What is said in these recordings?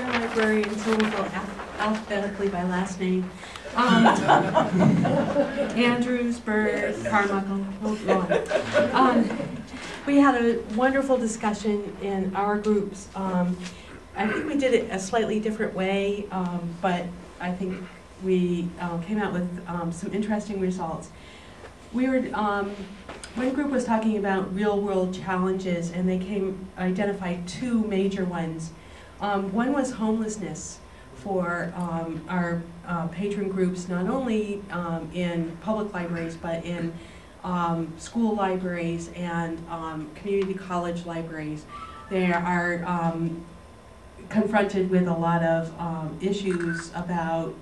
senior librarian, so we'll go alphabetically by last name. Andrews, Bird, Carmichael, we'll go on. We had a wonderful discussion in our groups. I think we did it a slightly different way, but I think we came out with some interesting results. We were, one group was talking about real-world challenges, and they identified two major ones. One was homelessness for our patron groups, not only in public libraries, but in school libraries and community college libraries. They are confronted with a lot of issues about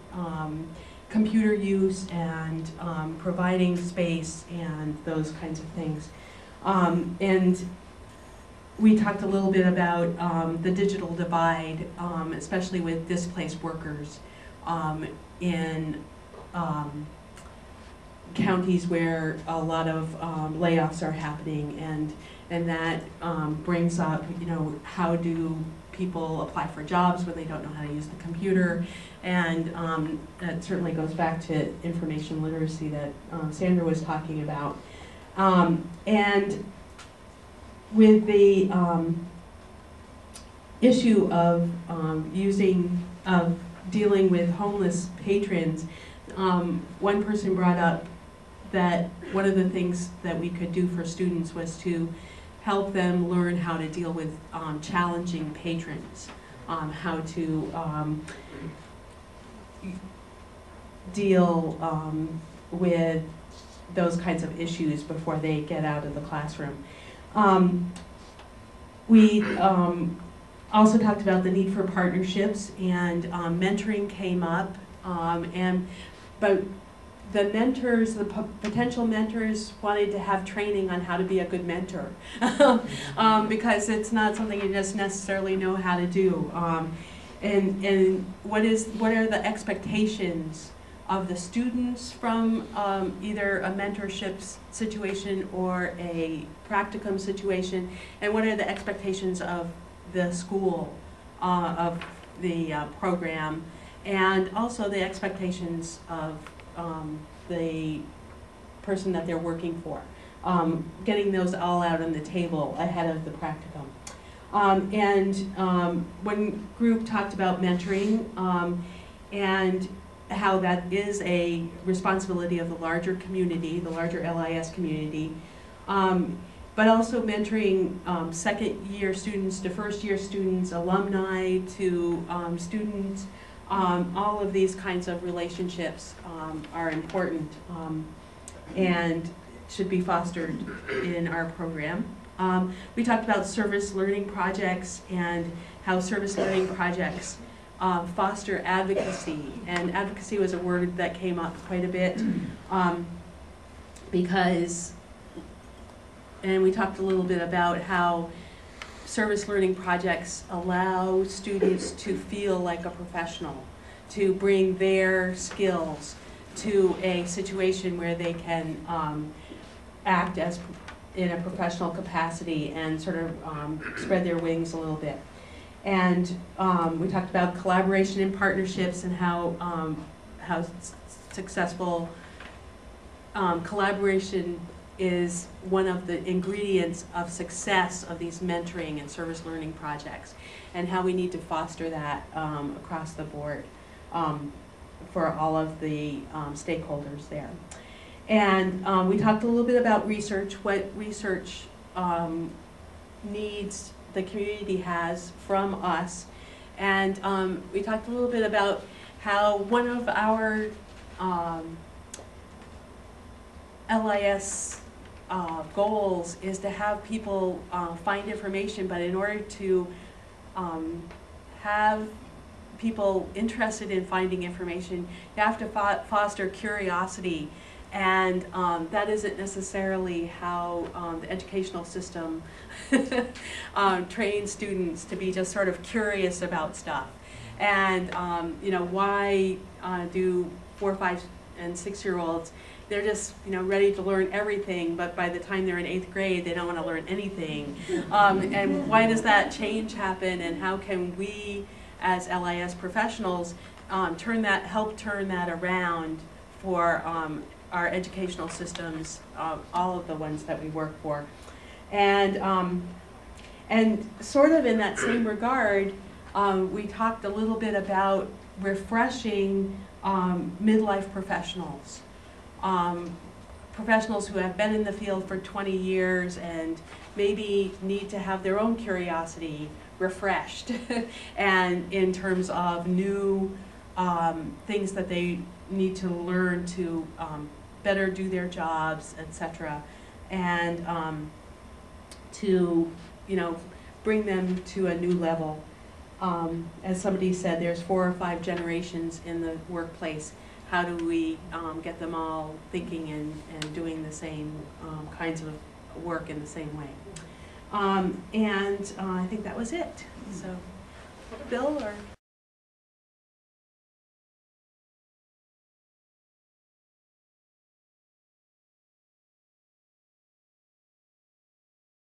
computer use and providing space and those kinds of things. And we talked a little bit about the digital divide, especially with displaced workers in counties where a lot of layoffs are happening, and that brings up, you know, how do people apply for jobs when they don't know how to use the computer, and that certainly goes back to information literacy that Sandra was talking about. And with the issue of dealing with homeless patrons, one person brought up that one of the things that we could do for students was to help them learn how to deal with challenging patrons, how to deal with those kinds of issues before they get out of the classroom. We also talked about the need for partnerships, and mentoring came up, but the mentors, the potential mentors, wanted to have training on how to be a good mentor because it's not something you just necessarily know how to do. And what are the expectations of the students from either a mentorship situation or a practicum situation, and what are the expectations of the school, of the program, and also the expectations of the person that they're working for. Getting those all out on the table ahead of the practicum. One group talked about mentoring and how that is a responsibility of the larger community, the larger LIS community, but also mentoring second year students to first year students, alumni to students. All of these kinds of relationships are important and should be fostered in our program. We talked about service learning projects and how service learning projects foster advocacy, and advocacy was a word that came up quite a bit because, and we talked a little bit about how service learning projects allow students to feel like a professional, to bring their skills to a situation where they can act as in a professional capacity and sort of spread their wings a little bit. And we talked about collaboration and partnerships and how successful collaboration is one of the ingredients of success of these mentoring and service learning projects, and how we need to foster that across the board for all of the stakeholders there. And we talked a little bit about research, what research needs the community has from us. And we talked a little bit about how one of our LIS goals is to have people find information, but in order to have people interested in finding information, you have to foster curiosity, and that isn't necessarily how the educational system trains students to be just sort of curious about stuff. And you know, why do 4-, 5-, and 6-year-olds, they're just, you know, ready to learn everything, but by the time they're in 8th grade, they don't want to learn anything. And why does that change happen, and how can we as LIS professionals, help turn that around for our educational systems, all of the ones that we work for. And sort of in that same regard, we talked a little bit about refreshing midlife professionals. Professionals who have been in the field for 20 years and maybe need to have their own curiosity refreshed and in terms of new things that they need to learn to better do their jobs, etc. And to, bring them to a new level. As somebody said, there's 4 or 5 generations in the workplace. How do we get them all thinking and doing the same kinds of work in the same way? I think that was it. So, Bill, or?